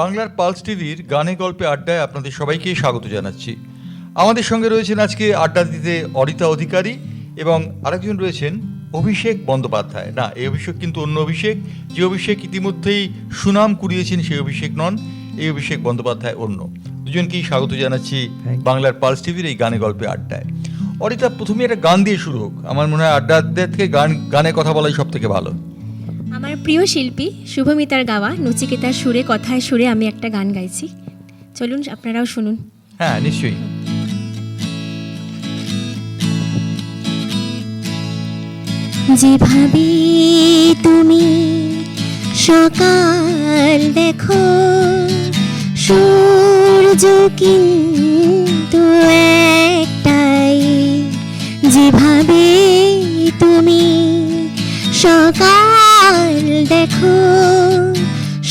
বাংলার পালস টিভির গানে গল্পে আড্ডায় আপনাদের সবাইকে স্বাগত জানাচ্ছি। আমাদের সঙ্গে রয়েছেন আজকে আড্ডা দিতে অরিতা অধিকারী এবং আরেকজন রয়েছেন অভিষেক বন্দ্যোপাধ্যায়। না, এই অভিষেক কিন্তু অন্য অভিষেক। যে অভিষেক ইতিমধ্যেই সুনাম কুড়িয়েছেন সেই অভিষেক নন, এই অভিষেক বন্দ্যোপাধ্যায় অন্য। দুজনকেই স্বাগত জানাচ্ছি বাংলার পালস টিভির এই গানে গল্পে আড্ডায়। অরিতা, প্রথমে একটা গান দিয়ে শুরু হোক। আমার মনে হয় আড্ডাদের থেকে গানে কথা বলাই সব থেকে ভালো। আমার প্রিয় শিল্পী শুভমিতার গাওয়া নচিকেতার সুরে কথায় সুরে আমি একটা গান গাইছি, চলুন আপনারাও শুনুন। হ্যাঁ, নিশ্চয়ই। যেভাবে তুমি সকাল দেখো, সূর্য কিন্তু একটাই। যেভাবে তুমি সকাল দেখো,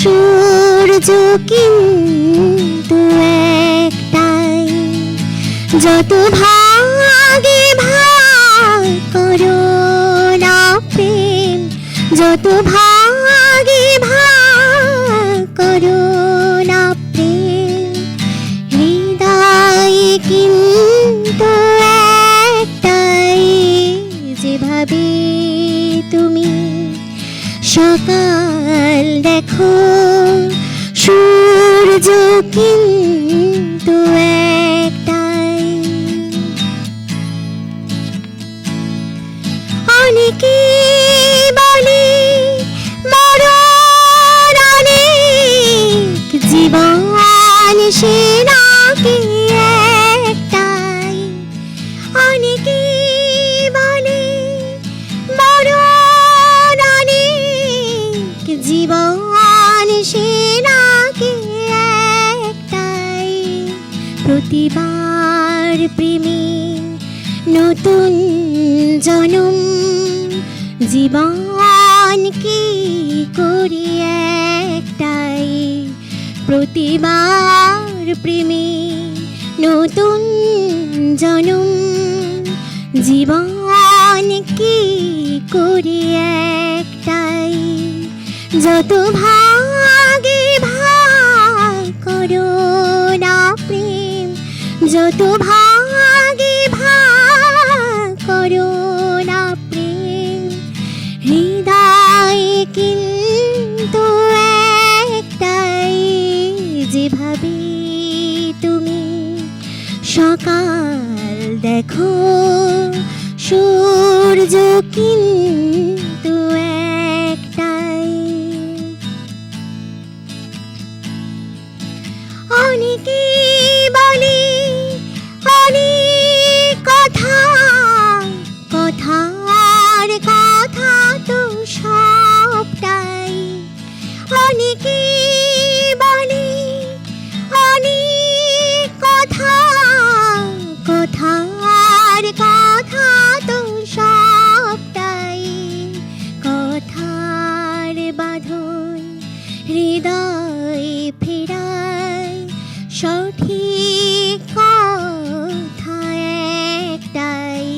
সূর্য কিন্তু একটাই। যত ভাগে ভাগ করো না প্রেম, যত ভাগে ভাগ করো না প্রেম, হৃদয় কিন্তু একটাই। যেভাবে তুমি সকাল দেখো, সূর্য কিন্তু একটাই। অনেকে বলে মরণ অনেক, জীবন সে নাকি একটাই। অনেকে বলে মরণ অনেক, জীবন সে নাকি একটাই। প্রতিবার প্রেমী নতুন জনম, জীবন কি করি একটাই। প্রতিবার প্রেমী নতুন জনম, জীবন কি করি একটাই। যত ভাগে ভাগ করো না প্রেম, যত ভাগে ভাগ করো না প্রেম, হৃদয় কিন্তু একটাই। যেভাবে তুমি সকাল দেখো, সূর্য কিন্তু একটাই। অনেকে বলে অনেক কথা, কথার কথা তো সবটাই। অনেকে বলে অনেক কথা, কথার কথা তো সবটাই। কথার বাঁধন হৃদয় ফেরায়, সঠিক কথা একটাই।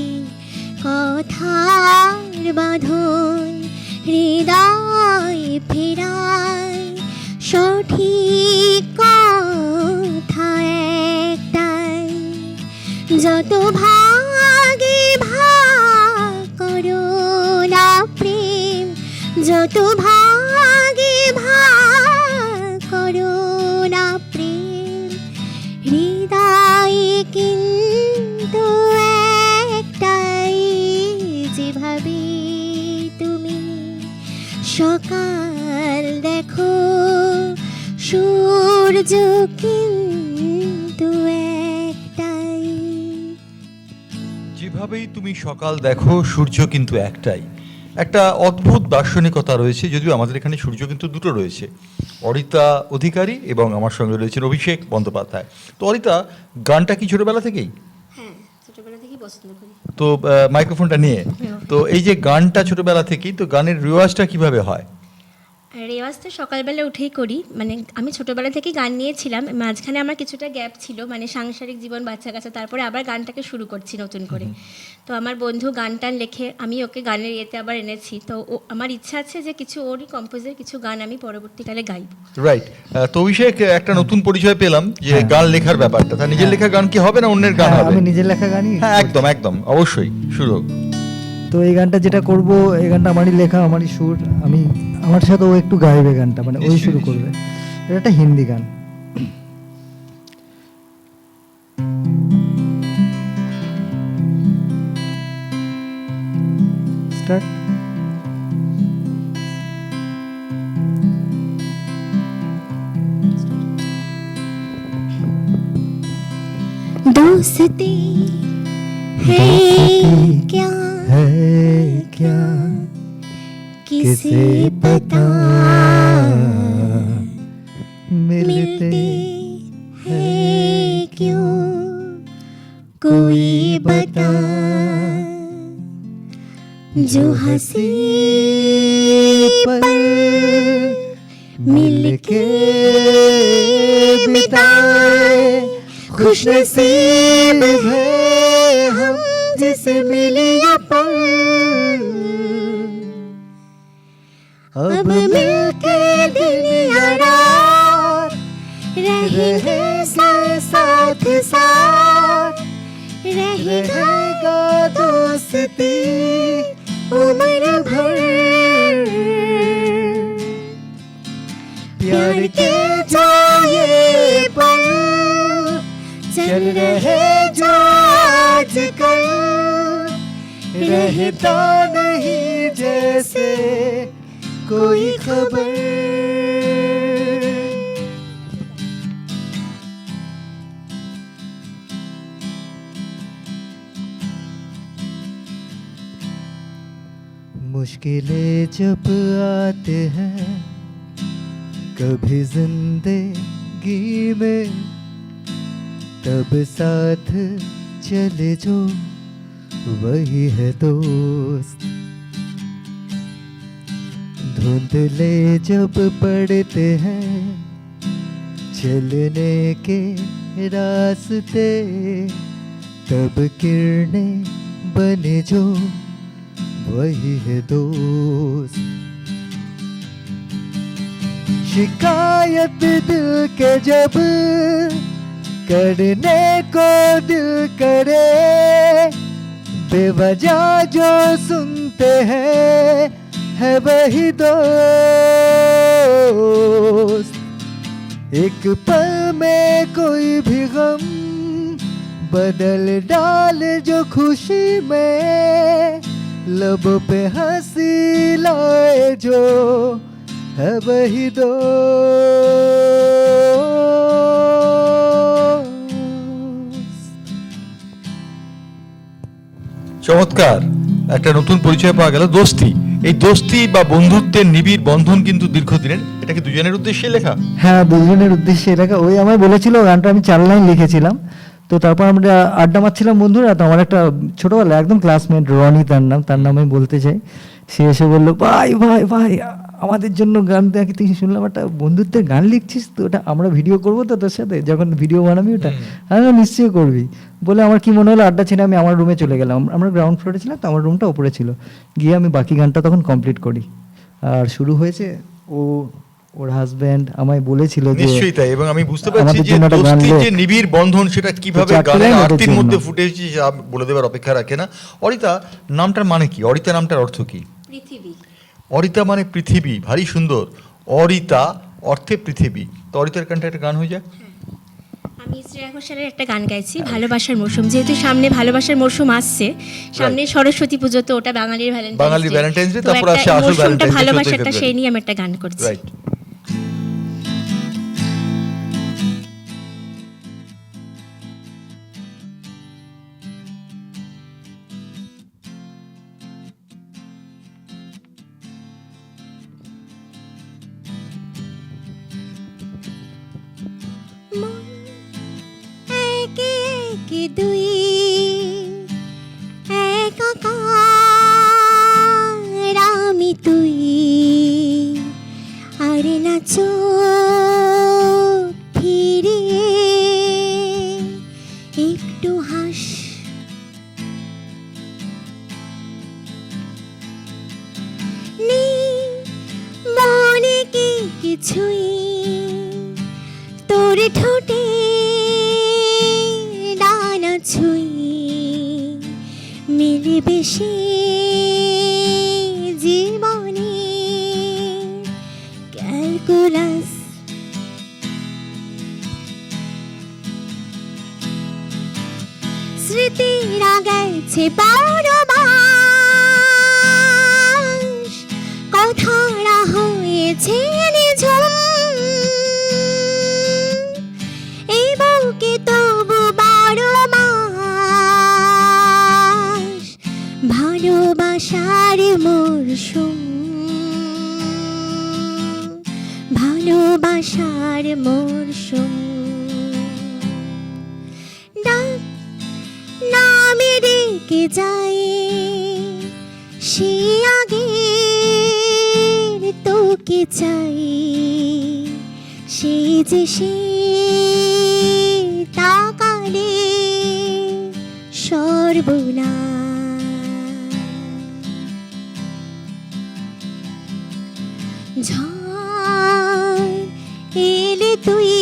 কথার বাঁধন হৃদয় ফেরায়, সঠিক কথা একটাই। যত ভাগে ভাগ করো না প্রেম, যত ভাগে ভাগ করো না প্রেম, হৃদয় কিন্তু একটাই। যেভাবে তুমি সকাল দেখো, সূর্য কিন্তু একটাই। যেভাবেই তুমি সকাল দেখো, সূর্য কিন্তু একটাই। একটা অদ্ভুত দার্শনিকতা রয়েছে, যদিও আমাদের এখানে সূর্য কিন্তু দুটো রয়েছে। অরিতা অধিকারী এবং আমার সঙ্গে রয়েছেন অভিষেক বন্দ্যোপাধ্যায়। তো অরিতা, গানটা কি ছোটবেলা থেকেই? হ্যাঁ, ছোটবেলা থেকেই পছন্দ করি। তো মাইক্রোফোনটা নিয়ে, তো এই যে গানটা ছোটবেলা থেকেই, তো গানের রেওয়াজটা কিভাবে হয়? রেওয়াজ তো সকালবেলা উঠেই করি, মানে আমি ছোটোবেলা থেকেই গান নিয়েছিলাম, মাঝখানে আমার কিছুটা গ্যাপ ছিল, মানে সাংসারিক জীবন, বাচ্চা কাচ্চা, তারপরে আবার গানটাকে শুরু করছি নতুন করে। তো আমার বন্ধু গান টান লেখে, আমি ওকে গানের ইয়েতে আবার এনেছি, তো ও আমার ইচ্ছা আছে যে কিছু ওরই কম্পোজের কিছু গান আমি পরবর্তীকালে গাইব। রাইট। তো অভিষেক, একটা নতুন পরিচয় পেলাম যে হ্যাঁ। গান লেখার ব্যাপারটা, তা নিজের লেখা গান কি হবে না অন্যের গান হ্যাঁ, হবে? আমি নিজের লেখা গানই হ্যাঁ, একদম একদম, অবশ্যই শুরু হোক। তো এই গানটা যেটা করব, এই গানটা আমারই লেখা, আমারই সুর, আমি আমার সাথে ও একটু গাইবে গানটা, মানে ওই নিশ্চয়ই, শুরু করবে। এটা একটা হিন্দি গান। স্টার্ট। दोस्ती है क्या है क्या किसे पता, मिलते हैं क्यों कोई बता, जो हंसी पल मिलके बिताए, खुश नसीब है हम जिसे मिले ये पल, अब मिलके दिन या रात रहे साथ साथ, रहेगा दोस्ती उम्र भर, प्यार के जो ये पल चल रहे जो आजकल, रहता नहीं जैसे कोई खबर। मुश्किलें जब आते हैं कभी जिंदगी में, तब साथ चले जो वही है दोस्त। धुंधले जब पड़ते हैं चलने के रास्ते, तब किरणें बने जो वही है दोस्त। शिकायत दिल के जब करने को दिल करे, बेवजह जो सुनते हैं है वही दोस्त। एक पल में कोई भी गम बदल डाले जो खुशी में, लबों पे हंसी लाए जो है वही दोस्त। চমৎকার, একটা নতুন পরিচয় পাওয়া গেল, দোস্তি। এই দোস্তি বা বন্ধুত্বের নিবিড় বন্ধন কিন্তু দীর্ঘদিনের। এটা কি দুজনের উদ্দেশ্যে লেখা? হ্যাঁ, দুজনের উদ্দেশ্যে লেখা। ওই আমায় বলেছিল, গানটা আমি 4 লাইন লিখেছিলাম। তো তারপর আমরা আড্ডা মারছিলাম বন্ধুরা, তো আমার একটা ছোটবেলা একদম ক্লাসমেট রনি, তার নাম আমি বলতে চাই, সে এসে বললো, ভাই ভাই ভাই আমাদের জন্য গান দেখি, তুই শুনলাম একটা বন্ধুত্বের গান লিখছিস, তো ওটা আমরা ভিডিও করবো তো তোর সাথে, যখন ভিডিও বানাবি ওটা। হ্যাঁ নিশ্চয়ই করবি বলে আমার কি মনে হলো, আড্ডা ছেড়ে আমি আমার রুমে চলে গেলাম। আমরা গ্রাউন্ড ফ্লোরে ছিলাম, তো আমার রুমটা ওপরে ছিল। গিয়ে আমি বাকি গানটা তখন কমপ্লিট করি, আর শুরু হয়েছে। ওর হাজব্যান্ড আমায় বলেছিল যে নিশ্চয়ই তাই, এবং আমি বুঝতে পারছি আমাদের যে জন্য একটা গান দোস্তির লেখ। যে নিবিড় বন্ধন সেটা কিভাবে 4 গানের লাইন ওদের আরতির জন্য। মধ্যে ফুটে এসেছে যা বলে দেবার অপেক্ষা রাখে না। অরিতা নামটার মানে কি? অরিতা নামটার অর্থ কি? পৃথিবী। অরিতা মানে পৃথিবী, ভারী সুন্দর। অরিতা অর্থে পৃথিবী। তো অরিতার গানটা একটা গান হয়ে যাক। আমি শ্রেয়া ঘোষালের একটা গান গাইছি, ভালোবাসার মৌসুম, যেহেতু সামনে ভালোবাসার মৌসুম আসছে, সামনে সরস্বতী পুজো, তো ওটা বাঙালির ভ্যালেন্টাইন্স ডে, তো তারপর একটা আসে আসল মৌসুমটা ভ্যালেন্টাইন্স ডে, ভালোবাসাটা, 14 সেই নিয়ে আমি একটা গান করছি। রাইট। একে একে দুই একাকার আমি তুই, কিছুই তোর ঠোঁটে ডানা ছুঁই মিলবে সে জীবনে ক্যালকুলাস স্মৃতিরা গেছে পরমাস কথারা হয়েছে নিঝুম এই বুকে তবু 12 মাস ভালোবাসার মরশুম ভালোবাসার মরশুম ডাক নামে ডেকে যায় সে আগের তোকে চাই সে যে সে তাকালে সর্বনাশ ঝড় এলে তুই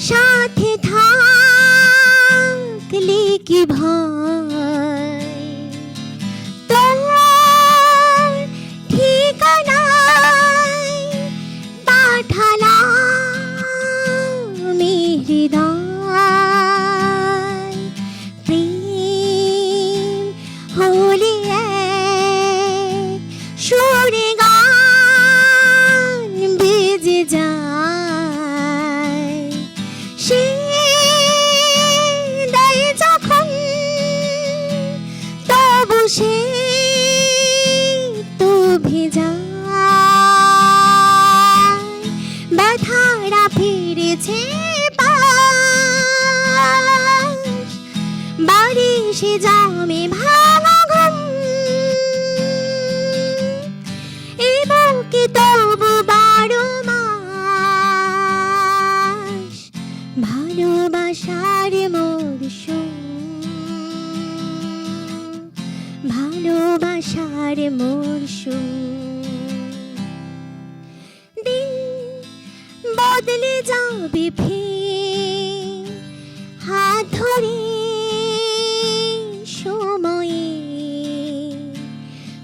সাথে থাকলে কি ভয় তোর ঠিকানায় পাঠালাম হৃদয় প্রেম হলে এক সুরে গান বেজে যায় সে দেয় যখন তবু সে তো ভেজা ব্যথারা ফিরেছে পাশ বারিশে জমে ভাঙা ঘুম এই বুকে তবু 12 মাস ভালোবাসার মরশুম ভালোবাসার মরশুম দিন বদলে যাবে ফের হাত ধরে সময়ে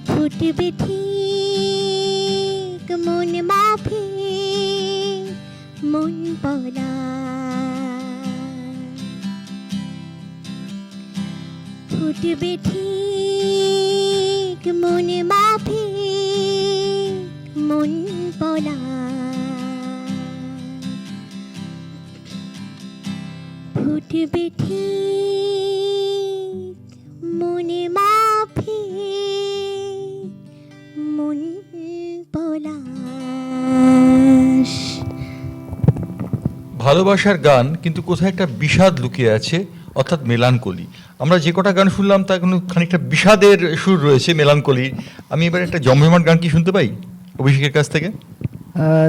ফুটবে ঠিক মন মাফে মন পলা ফুটবে ঠিক মন মাফে মন পলা ফুটবে ঠিক মনে মাফে মন পলাশ ভালোবাসার গান কিন্তু কোথায় একটা বিষাদ লুকিয়ে আছে, অর্থাৎ মেলানকলি। আমরা যে কটা গান শুনলাম তা কোনো খানিকটা বিষাদের সুর রয়েছে, মেলানকলি। আমি এবার একটা জমজমাট গান কি শুনতে পাই অভিষেকের কাছ থেকে?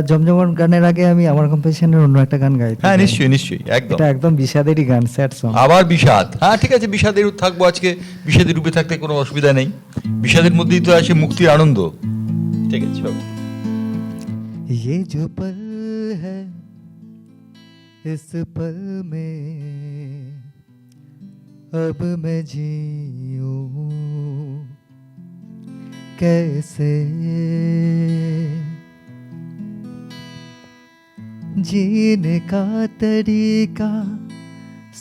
জমজমাট গানের আগে আমি আমার কম্পোজিশনের অন্য একটা গান গাই। হ্যাঁ, নিশ্চয়ই নিশ্চয়ই, একদম। এটা একদম বিষাদেরই গান, স্যাড সং। আবার বিষাদ? হ্যাঁ, ঠিক আছে, বিষাদের থাকবো আজকে। বিষাদের রূপে থাকতে কোনো অসুবিধা নেই, বিষাদের মধ্যেই তো আছে মুক্তির আনন্দ। ঠিক আছে, চলো। ये जो पल है इस पल में अब मैं जीऊं कैसे, जीने का तरीका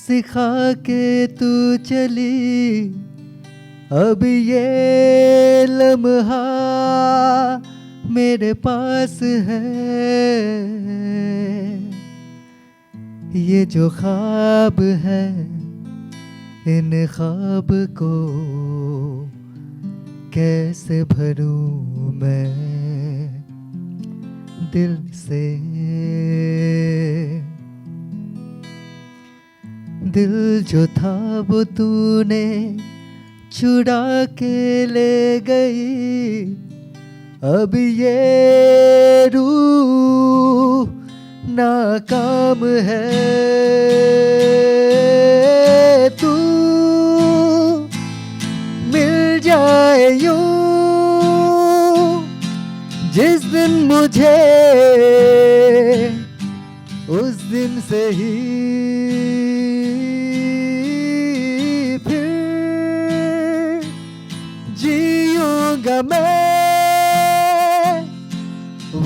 सिखा के तू चली, अब ये लम्हा मेरे पास है, ये जो ख्वाब है इन ख्वाब को कैसे भरूं मैं दिल से, दिल जो था वो तूने चुरा के ले गई, अब ये रूह नाकाम है, तू मिल जाए यूं जिस दिन मुझे उस दिन से ही फिर जीऊंगा मैं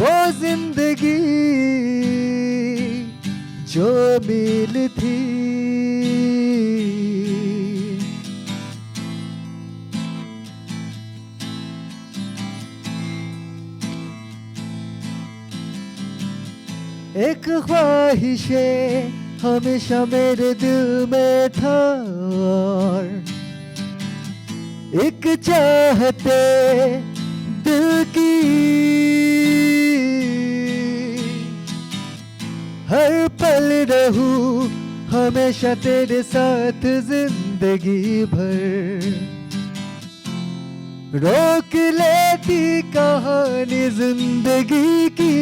वो जिंदगी जो मिली थी। एक ख्वाहिशे हमेशा मेरे दिल में था और एक चाहते दिल की हर पल रहूं हमेशा तेरे साथ जिंदगी भर। रोक लेती कहानी जिंदगी की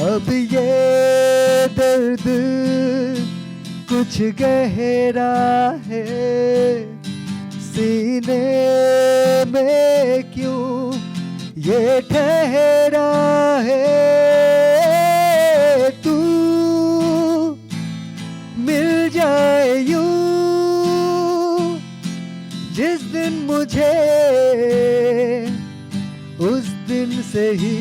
अब ये दर्द कुछ गहरा है सीने में क्यों ये ठहरा है। तू मिल जाए यूं जिस दिन मुझे उस दिन से ही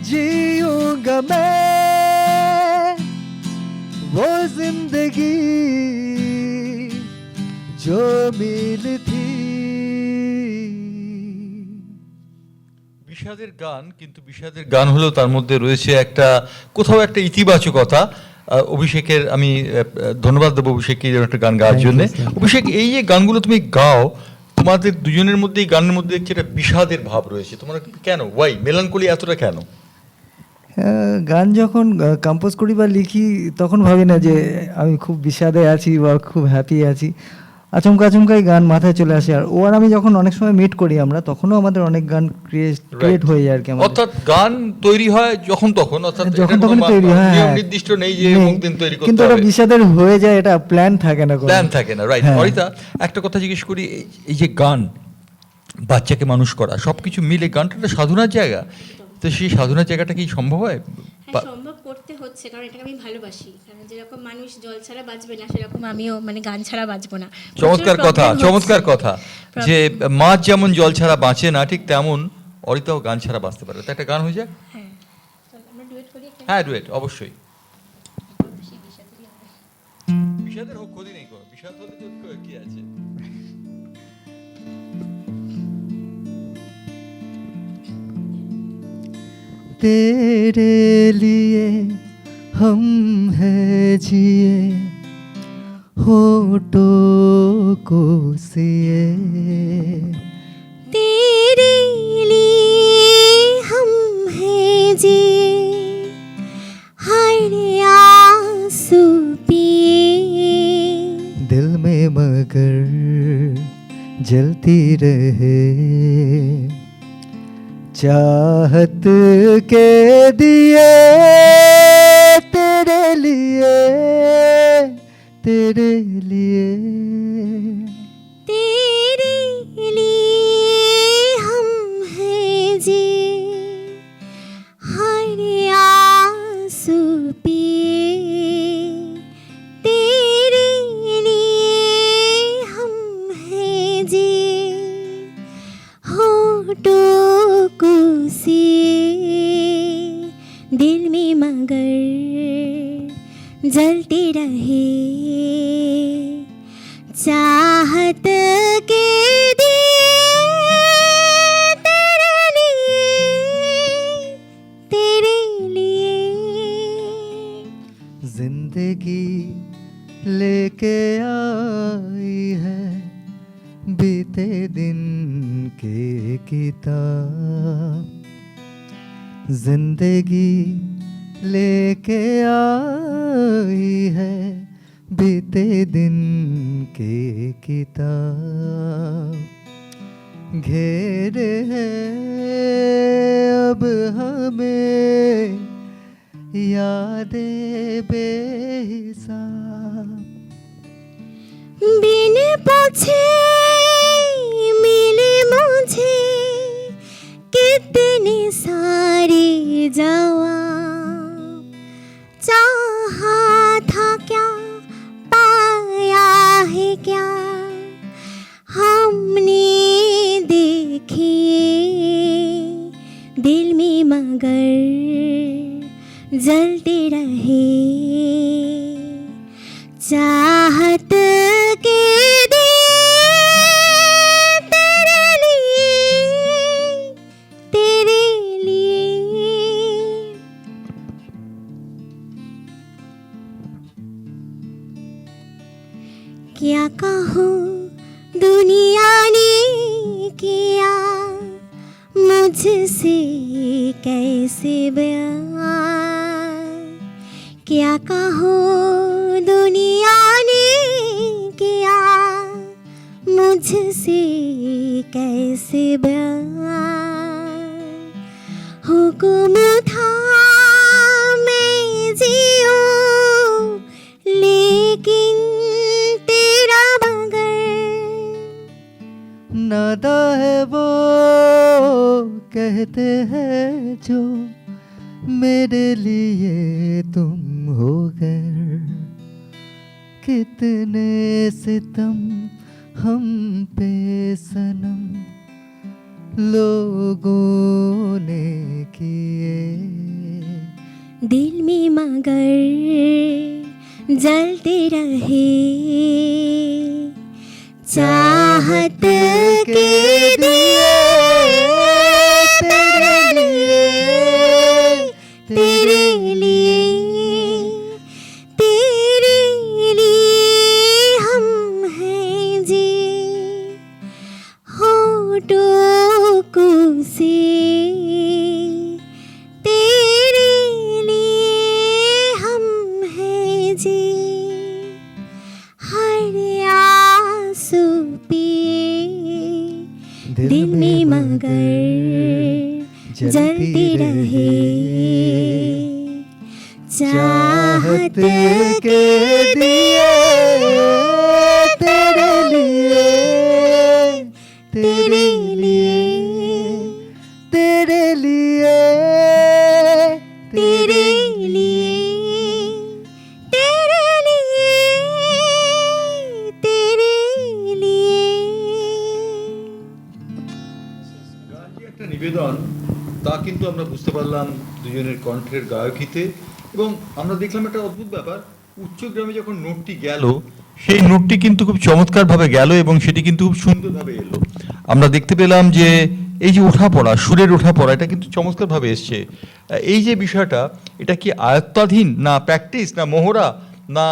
जीऊंगा मैं वो जिंदगी जो मिली थी। বিষাদের গান, কিন্তু বিষাদের গান হলেও তার মধ্যে রয়েছে একটা কোথাও একটা ইতিবাচকতা। অভিষেকের আমি ধন্যবাদ দেবো অভিষেককে এরকম একটা গান গাওয়ার জন্য। অভিষেক, এই যে গানগুলো তুমি গাও, তোমাদের দুজনের মধ্যে এই গানের মধ্যে একটা বিষাদের ভাব রয়েছে, তোমরা কেন, ওয়াই মেলানকোলি এতটা কেন? গান যখন কম্পোজ করি বা লিখি তখন ভাবি না যে আমি খুব বিষাদে আছি বা খুব হ্যাপি আছি, আচমকাই গান মাথায় চলে আসে। আর ও আর আমি যখন অনেক সময় মিট করি আমরা, তখনও আমাদের অনেক গান ক্রিয়েট হয়ে যায় আর কি। অর্থাৎ গান তৈরি হয় যখন তখন, অর্থাৎ যখন তখন তৈরি হয়, নির্দিষ্ট নেই যে অমুক দিন তৈরি করতে হবে, কিন্তু এটা বিষাদের হয়ে যায়, এটা প্ল্যান থাকে না, প্ল্যান থাকে না, রাইট। অরিতা, একটা কথা জিজ্ঞেস করি, এই যে গান, বাচ্চাকে মানুষ করা, সবকিছু মিলে গানটা একটা সাধনার জায়গা, তো সেই সাধনার জায়গাটা কি সম্ভব হয়? সম্ভব করতে হচ্ছে, কারণ এটাকে আমি ভালোবাসি। কারণ যেরকম মানুষ জল ছাড়া বাঁচবে না, সেরকম আমিও মানে গান ছাড়া বাঁচবো না। চমৎকার কথা, চমৎকার কথা, যে মাছ যেমন জল ছাড়া বাঁচে না, ঠিক তেমন অরিতাও গান ছাড়া বাঁচতে পারে। তো একটা গান হয়ে যাক। হ্যাঁ, ডুয়েট অবশ্যই। বিষাদের হোক, ক্ষতি নেই, বিষাদ হলে তো কি আছে। तेरे लिए हम हैं जिए होठों को सिए, तेरे लिए हम हैं जिए हर आंसू पिए, दिल में मगर जलती रहे चाहत के दिए, तेरे लिए तेरे लिए तेरे लिए हम हैं जी हर आंसू पिए, तेरे लिए हम हैं जी होठों को सिए, दिल में मगर जलते रहे चाहत के दिए, तेरे लिए जिंदगी लेके आई है बीते दिन के किताब, जिंदगी लेके आई है बीते दिन के किताब, घेरे है अब हमें यादें बेहिसाब, बिन पूछे मिले मुझे कितने सारे जवाब, चाहा था क्या पाया है क्या हमने देखे दिल में मगर जलते रहे, चाहत के दिए तेरे लिए क्या कहूँ दुनिया ने किया मुझसे कैसे बयान, क्या कहूँ दुनिया ने किया मुझसे कैसे बयान, हुक्म था मैं जीऊं लेकिन तेरा बगैर, नादा है वो कहते हैं जो मेरे लिए तुम हो गए, कितने सितम हम पे सनम लोगों ने किए, दिल में मगर जलते रहे, चाहत के दिए तेरे लिए हम हैं जी, होठों को से तेरे लिए हम हैं जी, हर आंसू पिए दिल में मगर जलती रहे, चाहत के दिए तेरे लिए तेरे लिए तेरे लिए तेरे लिए तेरे लिए तेरे लिए। গান যে একটা নিবেদন তা কিন্তু আমরা বুঝতে পারলাম দুজনের কণ্ঠের গায়কিতে, এবং আমরা দেখলাম একটা অদ্ভুত ব্যাপার, উচ্চগ্রামে যখন নোটটি গেল সেই নোটটি কিন্তু খুব চমৎকারভাবে গেল এবং সেটি কিন্তু খুব সুন্দরভাবে এলো। আমরা দেখতে পেলাম যে এই যে ওঠাপড়া, সুরের ওঠাপড়া, এটা কিন্তু চমৎকারভাবে এসছে। এই যে বিষয়টা, এটা কি আয়ত্তাধীন না প্র্যাকটিস না মোহরা না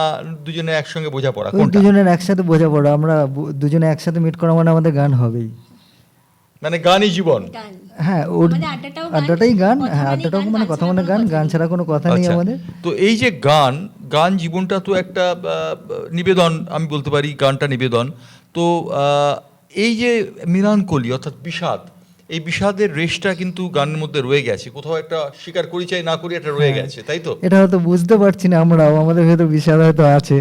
দুজনে একসঙ্গে বোঝাপড়া, ওই কোনটা? দুজনের একসাথে বোঝাপড়া, আমরা দুজনে একসাথে মিট করা মানে আমাদের গান হবেই। মানে গানই জীবন। গান, হ্যাঁ, ওর আমাদের আড্ডাটাও গান, আড্ডাটাই গান, কথা হ্যাঁ মানেই আড্ডাটাও গান, মানে গান কথা ছাড়া মানে কোনো গান, কথা গান নেই। ছাড়া কোনো কথা নেই আচ্ছা, আমাদের। তো এই যে গান জীবনটা তো একটা নিবেদন, আমি বলতে পারি গানটা নিবেদন। তো এই যে মিলানকলি অর্থাৎ বিষাদ, এই বিষাদের রেশটা কিন্তু গানের মধ্যে রয়ে গেছে, কোথাও একটা স্বীকার করি চাই না করি এটা রয়ে হ্যাঁ। গেছে, তাই তো? এটা হয়তো বুঝতে পারছি না আমরাও, আমাদের ভেতর বিষাদ হয়তো আছে,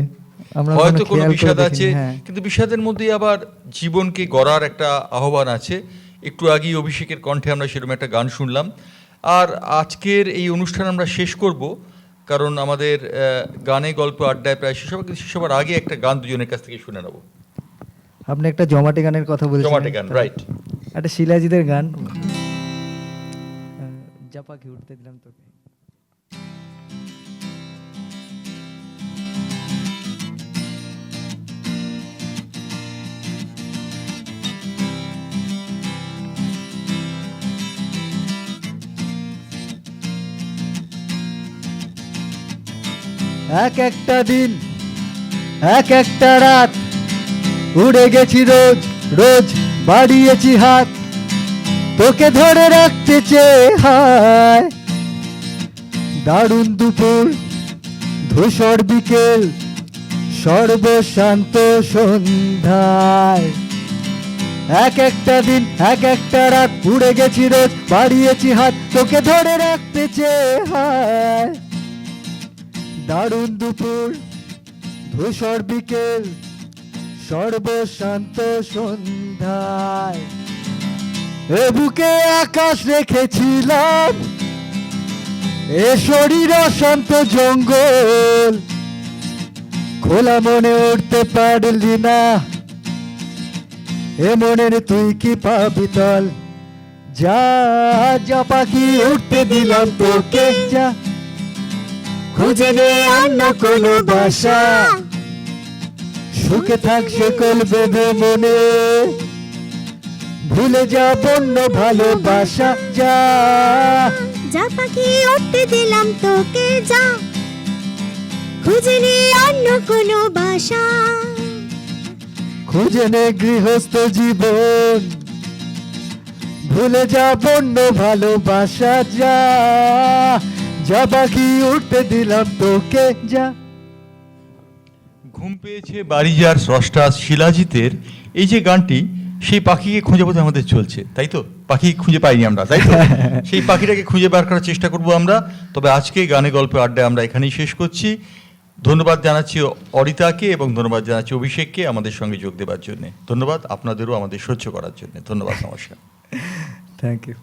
আমরা হয়তো কখনো কোনো খেয়াল করে বিষাদ দেখিনি। আছে, হ্যাঁ, কিন্তু বিষাদের মধ্যেই আবার জীবনকে গড়ার একটা আহ্বান আছে। একটু আগেই অভিষেকের কণ্ঠে আমরা সেরকম একটা গান শুনলাম। আর আজকের এই অনুষ্ঠান আমরা শেষ করব, কারণ আমাদের গানে গল্প আড্ডায় প্রায় শেষ হবে, কিন্তু শেষ হবার আগে একটা গান দুজনের কাছ থেকে শুনে নেব। আপনি একটা জমাটে গানের কথা বলছেন, জমাটে গান, রাইট। একটা শিলাজিদের গান, জাপাকে উঠতে দিলাম তোকে। এক একটা দিন, এক একটা রাত, উড়ে গেছি রোজ রোজ, বাড়িয়েছি হাত, তোকে ধরে রাখতে চেয়ে। হায় দারুণ দুপুর, ধূসর বিকেল, সর্বশান্ত সন্ধ্যায়, এক একটা দিন, এক একটা রাত, উড়ে গেছি রোজ, বাড়িয়েছি হাত, তোকে ধরে রাখতে চেয়ে। হায় দারুণ দুপুর, ধূসর বিকেল, সর্বশান্ত সন্ধ্যায় এ বুকে আকাশ রেখেছিলাম, এ শরীর অশান্ত জঙ্গল, খোলা মনে উঠতে পারলি না, এ মনের তুই কি পাবি তল, যা যা পাখি উঠতে দিলাম তোকে, যা খুঁজে নে অন্য কোনো বাসা, সুখে থাক সকল বেঁধে মনে, ভুলে যা বন্য ভালোবাসা, যা যা পাখি উঠতে দিলাম তোকে, যা খুঁজে নে অন্য কোনো বাসা, খুঁজে নে গৃহস্থ জীবন, ভুলে যা বন্য ভালোবাসা, যা যা পাখি উঠতে দিলাম তোকে, যা। ঘুম পেয়েছে বাড়ি যার স্রষ্টা শিলাজিতের এই যে গানটি, সেই পাখিকে খুঁজে পেতে আমাদের চলছে, তাই তো? পাখি খুঁজে পাইনি আমরা, তাই তো? সেই পাখিটাকে খুঁজে বার করার চেষ্টা করব আমরা। তবে আজকে গানে গল্পে আড্ডায় আমরা এখানেই শেষ করছি। ধন্যবাদ জানাচ্ছি অরিতাকে এবং ধন্যবাদ জানাচ্ছি অভিষেককে আমাদের সঙ্গে যোগ দেওয়ার জন্য। ধন্যবাদ আপনাদেরও আমাদের সহ্য করার জন্য। ধন্যবাদ, নমস্কার। Thank you.